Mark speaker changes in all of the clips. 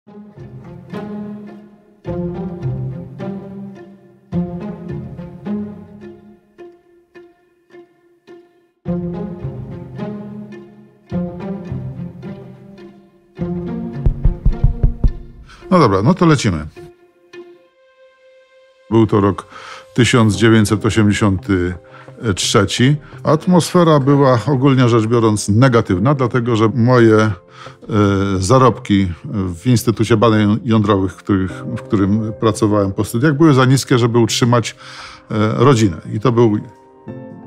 Speaker 1: No dobra, no to lecimy. Był to rok 1983. Atmosfera była ogólnie rzecz biorąc negatywna, dlatego że moje zarobki w Instytucie Badań Jądrowych, w którym pracowałem po studiach, były za niskie, żeby utrzymać rodzinę. I to był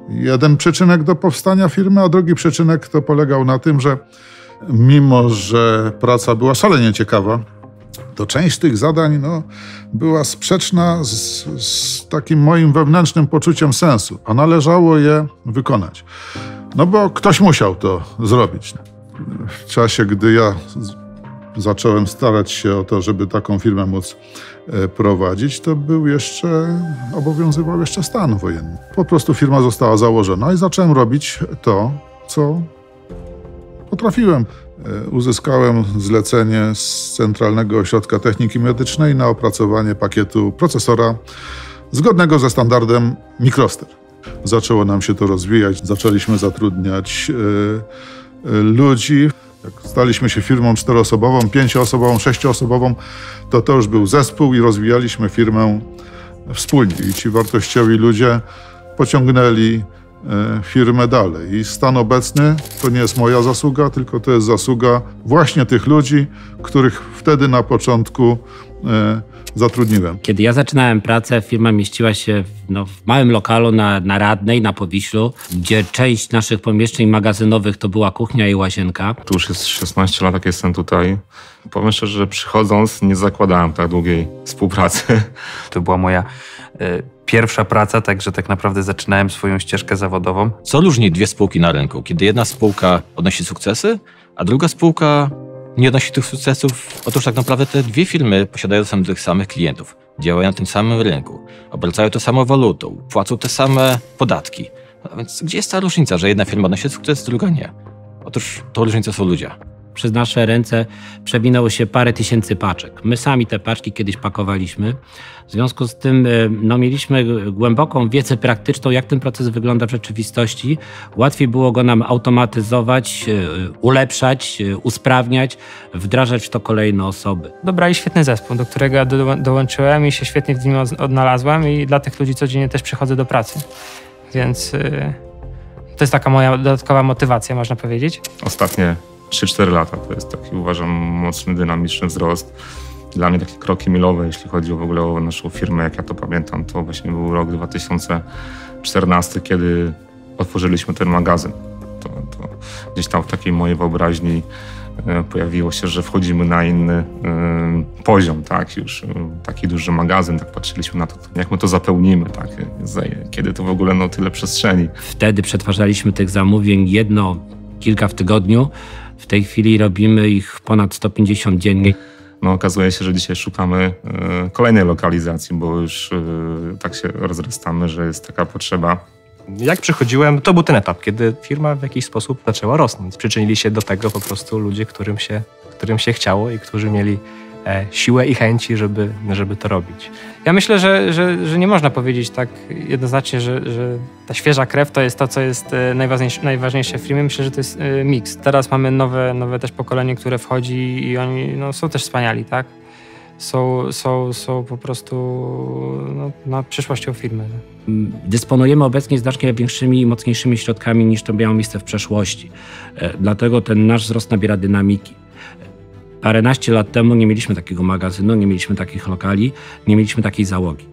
Speaker 1: jeden przyczynek do powstania firmy, a drugi przyczynek to polegał na tym, że mimo że praca była szalenie ciekawa, to część tych zadań była sprzeczna z takim moim wewnętrznym poczuciem sensu, a należało je wykonać. No bo ktoś musiał to zrobić. W czasie, gdy ja zacząłem starać się o to, żeby taką firmę móc prowadzić, to obowiązywał jeszcze stan wojenny. Po prostu firma została założona i zacząłem robić to, co potrafiłem. Uzyskałem zlecenie z Centralnego Ośrodka Techniki Medycznej na opracowanie pakietu procesora zgodnego ze standardem Microster. Zaczęło nam się to rozwijać, zaczęliśmy zatrudniać ludzi. Jak staliśmy się firmą 4-osobową, 5-osobową, 6-osobową, to już był zespół i rozwijaliśmy firmę wspólnie. I ci wartościowi ludzie pociągnęli firmę dalej. I stan obecny to nie jest moja zasługa, tylko to jest zasługa właśnie tych ludzi, których wtedy na początku zatrudniłem.
Speaker 2: Kiedy ja zaczynałem pracę, firma mieściła się w małym lokalu na Radnej, na Powiślu, gdzie część naszych pomieszczeń magazynowych to była kuchnia i łazienka.
Speaker 3: Tu już jest 16 lat, jak jestem tutaj. Powiem szczerze, że przychodząc nie zakładałem tak długiej współpracy.
Speaker 4: To była moja pierwsza praca, także tak naprawdę zaczynałem swoją ścieżkę zawodową.
Speaker 5: Co różni dwie spółki na rynku? Kiedy jedna spółka odnosi sukcesy, a druga spółka nie odnosi tych sukcesów? Otóż tak naprawdę te dwie firmy posiadają tych samych klientów, działają na tym samym rynku, obracają tą samą walutą, płacą te same podatki. A więc gdzie jest ta różnica, że jedna firma odnosi sukces, druga nie? Otóż to różnica są ludzie.
Speaker 2: Przez nasze ręce przewinęło się parę tysięcy paczek. My sami te paczki kiedyś pakowaliśmy. W związku z tym mieliśmy głęboką wiedzę praktyczną, jak ten proces wygląda w rzeczywistości. Łatwiej było go nam automatyzować, ulepszać, usprawniać, wdrażać w to kolejne osoby.
Speaker 6: Dobrali świetny zespół, do którego ja dołączyłem i się świetnie w nim odnalazłem i dla tych ludzi codziennie też przychodzę do pracy. Więc to jest taka moja dodatkowa motywacja, można powiedzieć.
Speaker 3: Ostatnie 3-4 lata to jest taki, uważam, mocny, dynamiczny wzrost. Dla mnie takie kroki milowe, jeśli chodzi w ogóle o naszą firmę, jak ja to pamiętam, to właśnie był rok 2014, kiedy otworzyliśmy ten magazyn. To gdzieś tam w takiej mojej wyobraźni pojawiło się, że wchodzimy na inny poziom, tak? Już taki duży magazyn, tak patrzyliśmy na to, jak my to zapełnimy, tak? Kiedy to w ogóle tyle przestrzeni.
Speaker 2: Wtedy przetwarzaliśmy tych zamówień kilka w tygodniu. W tej chwili robimy ich ponad 150 dziennie.
Speaker 3: Okazuje się, że dzisiaj szukamy kolejnej lokalizacji, bo już tak się rozrastamy, że jest taka potrzeba.
Speaker 4: Jak przychodziłem, to był ten etap, kiedy firma w jakiś sposób zaczęła rosnąć. Przyczynili się do tego po prostu ludzie, którym się chciało i którzy mieli siłę i chęci, żeby to robić.
Speaker 6: Ja myślę, że nie można powiedzieć tak jednoznacznie, że ta świeża krew to jest to, co jest najważniejsze w firmie. Myślę, że to jest miks. Teraz mamy nowe też pokolenie, które wchodzi i oni są też wspaniali, tak? Są po prostu na przyszłością firmy.
Speaker 2: Dysponujemy obecnie znacznie większymi i mocniejszymi środkami niż to miało miejsce w przeszłości. Dlatego ten nasz wzrost nabiera dynamiki. Paręnaście lat temu nie mieliśmy takiego magazynu, nie mieliśmy takich lokali, nie mieliśmy takiej załogi.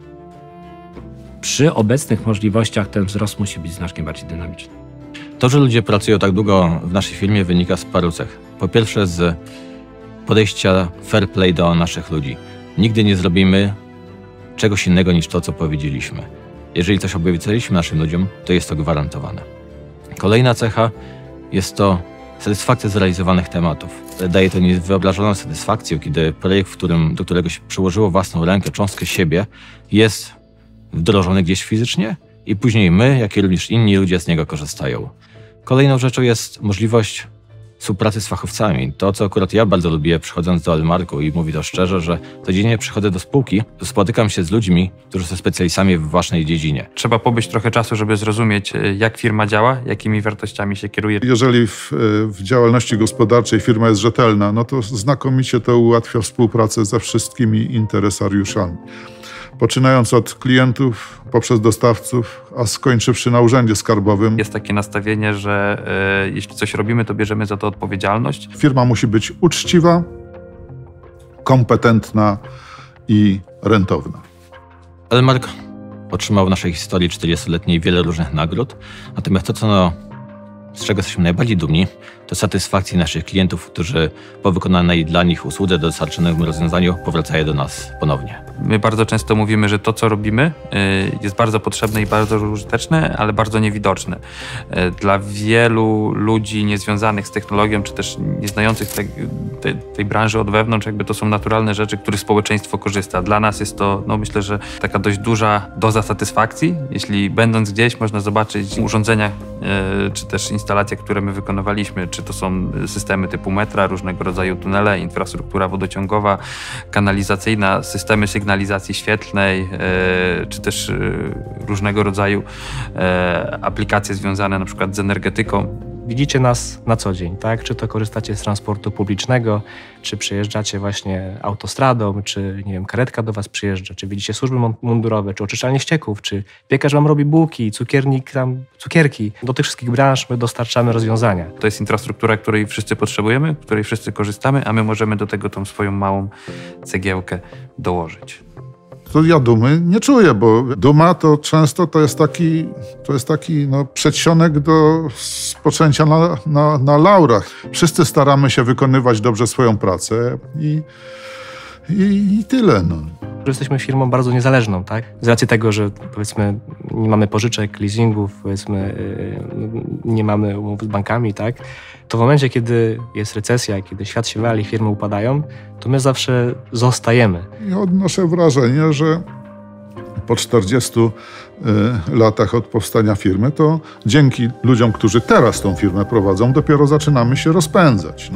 Speaker 2: Przy obecnych możliwościach ten wzrost musi być znacznie bardziej dynamiczny.
Speaker 5: To, że ludzie pracują tak długo w naszej firmie, wynika z paru cech. Po pierwsze z podejścia fair play do naszych ludzi. Nigdy nie zrobimy czegoś innego niż to, co powiedzieliśmy. Jeżeli coś obiecaliśmy naszym ludziom, to jest to gwarantowane. Kolejna cecha jest to satysfakcja z realizowanych tematów. Daje to niewyobrażoną satysfakcję, kiedy projekt, do którego się przyłożyło własną rękę, cząstkę siebie, jest wdrożony gdzieś fizycznie i później my, jak i również inni ludzie z niego korzystają. Kolejną rzeczą jest możliwość współpracy z fachowcami. To, co akurat ja bardzo lubię, przychodząc do Elmarku i mówię to szczerze, że codziennie przychodzę do spółki, to spotykam się z ludźmi, którzy są specjalistami w własnej dziedzinie.
Speaker 7: Trzeba pobyć trochę czasu, żeby zrozumieć, jak firma działa, jakimi wartościami się kieruje.
Speaker 1: Jeżeli w działalności gospodarczej firma jest rzetelna, no to znakomicie to ułatwia współpracę ze wszystkimi interesariuszami. Poczynając od klientów, poprzez dostawców, a skończywszy na urzędzie skarbowym.
Speaker 7: Jest takie nastawienie, że jeśli coś robimy, to bierzemy za to odpowiedzialność.
Speaker 1: Firma musi być uczciwa, kompetentna i rentowna.
Speaker 5: Elmark otrzymał w naszej historii 40-letniej wiele różnych nagród, natomiast to, z czego jesteśmy najbardziej dumni, to satysfakcji naszych klientów, którzy po wykonanej dla nich usłudze, dostarczonym rozwiązaniu powracają do nas ponownie.
Speaker 7: My bardzo często mówimy, że to, co robimy, jest bardzo potrzebne i bardzo użyteczne, ale bardzo niewidoczne. Dla wielu ludzi niezwiązanych z technologią, czy też nieznających tej branży od wewnątrz, jakby to są naturalne rzeczy, których społeczeństwo korzysta. Dla nas jest to, myślę, że taka dość duża doza satysfakcji. Jeśli będąc gdzieś, można zobaczyć urządzenia, czy też instalacje, które my wykonywaliśmy, czy to są systemy typu metra, różnego rodzaju tunele, infrastruktura wodociągowa, kanalizacyjna, systemy sygnalizacji świetlnej, czy też różnego rodzaju aplikacje związane na przykład z energetyką.
Speaker 4: Widzicie nas na co dzień, tak? Czy to korzystacie z transportu publicznego, czy przyjeżdżacie właśnie autostradą, czy nie wiem, karetka do was przyjeżdża, czy widzicie służby mundurowe, czy oczyszczalnie ścieków, czy piekarz wam robi bułki, cukiernik tam cukierki. Do tych wszystkich branż my dostarczamy rozwiązania.
Speaker 7: To jest infrastruktura, której wszyscy potrzebujemy, której wszyscy korzystamy, a my możemy do tego tą swoją małą cegiełkę dołożyć.
Speaker 1: To ja dumy nie czuję, bo duma to często to jest taki przedsionek do spoczęcia na laurach. Wszyscy staramy się wykonywać dobrze swoją pracę i tyle.
Speaker 4: Jesteśmy firmą bardzo niezależną, tak? Z racji tego, że powiedzmy nie mamy pożyczek, leasingów, powiedzmy nie mamy umów z bankami, tak? To w momencie, kiedy jest recesja, kiedy świat się wali, firmy upadają, to my zawsze zostajemy.
Speaker 1: I odnoszę wrażenie, że po 40 latach od powstania firmy, to dzięki ludziom, którzy teraz tą firmę prowadzą, dopiero zaczynamy się rozpędzać.